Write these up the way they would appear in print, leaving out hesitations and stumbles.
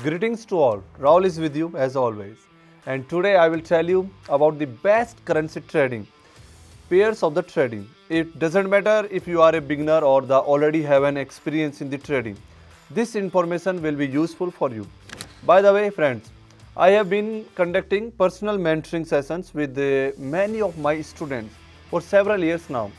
Greetings to all. Rahul is with you as always. And today I will tell you about the best currency trading, pairs of the trading. It doesn't matter if you are a beginner or already have an experience in the trading. This information will be useful for you. By the way, friends, I have been conducting personal mentoring sessions with many of my students for several years now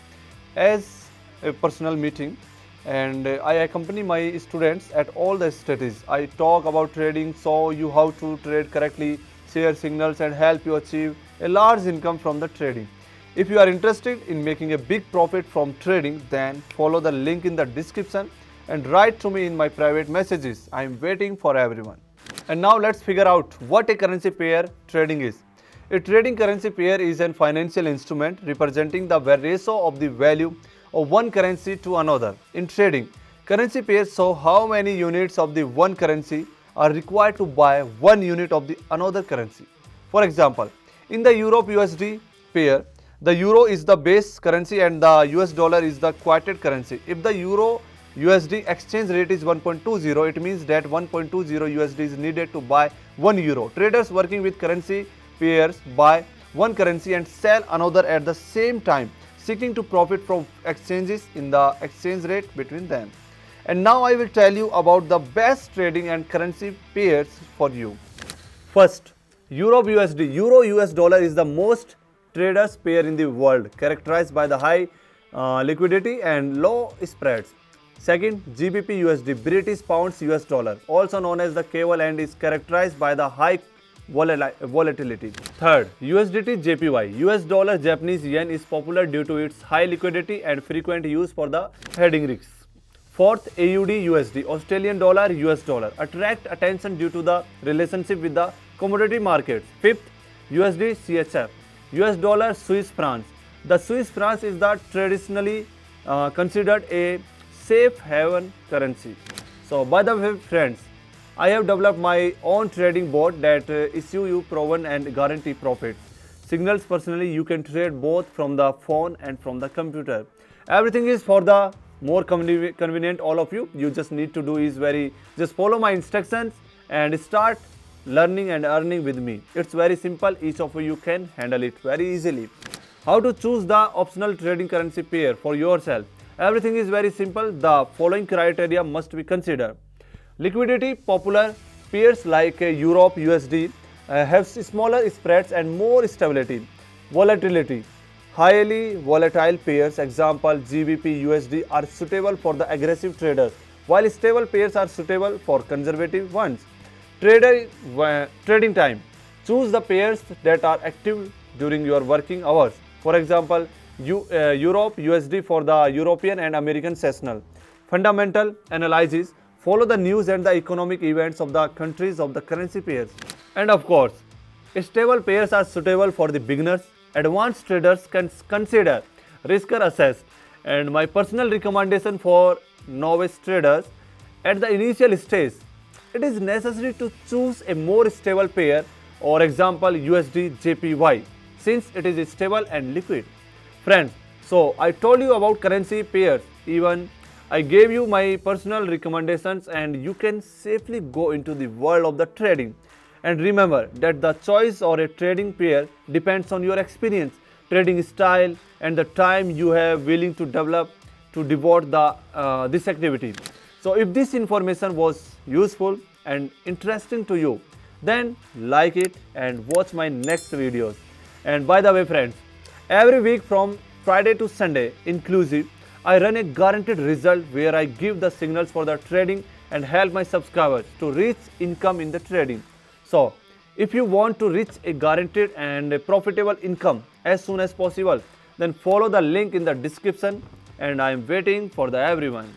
as a personal meeting, and I accompany my students at all the stages. I talk about trading, show you how to trade correctly, share signals and help you achieve a large income from the trading. If you are interested in making a big profit from trading, then follow the link in the description and write to me in my private messages. I am waiting for everyone. And now let's figure out what a currency pair trading is. A trading currency pair is a financial instrument representing the ratio of the value of one currency to another. In trading, currency pairs show how many units of the one currency are required to buy 1 unit of the another currency. For example, in the Euro USD pair, the euro is the base currency and the US dollar is the quoted currency. If the Euro USD exchange rate is 1.20, it means that 1.20 USD is needed to buy 1 euro. Traders working with currency pairs buy one currency and sell another at the same time, seeking to profit from exchanges in the exchange rate between them. And now I will tell you about the best trading and currency pairs for you. First, Euro USD. Euro US dollar is the most traders pair in the world, characterized by the high liquidity and low spreads. Second, GBP USD, British Pounds US Dollar, also known as the cable, and is characterized by the high volatility. Third, USDT JPY, US Dollar Japanese Yen, is popular due to its high liquidity and frequent use for the hedging risks. Fourth, AUD USD, Australian Dollar US Dollar, attract attention due to the relationship with the commodity markets. Fifth, USD CHF, US Dollar Swiss francs. The Swiss francs is the traditionally considered a safe haven currency. So by the way, friends, I have developed my own trading bot that issue you proven and guarantee profits. Signals personally, you can trade both from the phone and from the computer. Everything is for the more convenient all of you. You just need to do is just follow my instructions and start learning and earning with me. It's very simple. Each of you can handle it very easily. How to choose the optional trading currency pair for yourself? Everything is very simple. The following criteria must be considered. Liquidity. Popular pairs like Europe USD have smaller spreads and more stability. Volatility. Highly volatile pairs, example GBP USD, are suitable for the aggressive traders, while stable pairs are suitable for conservative ones. Trading time. Choose the pairs that are active during your working hours. For example, Europe USD for the European and American seasonal. Fundamental analysis. Follow the news and the economic events of the countries of the currency pairs. And of course, stable pairs are suitable for the beginners. Advanced traders can consider risk assessed. And my personal recommendation for novice traders: at the initial stage, it is necessary to choose a more stable pair, or example USD JPY, since it is stable and liquid. Friends, so I told you about currency pairs. Even I gave you my personal recommendations, and you can safely go into the world of the trading. And remember that the choice or a trading pair depends on your experience, trading style, and the time you have willing to develop to devote this activity. So if this information was useful and interesting to you, then like it and watch my next videos. And by the way, friends, every week from Friday to Sunday inclusive, I run a guaranteed result where I give the signals for the trading and help my subscribers to reach income in the trading. So, if you want to reach a guaranteed and a profitable income as soon as possible, then follow the link in the description, and I am waiting for everyone.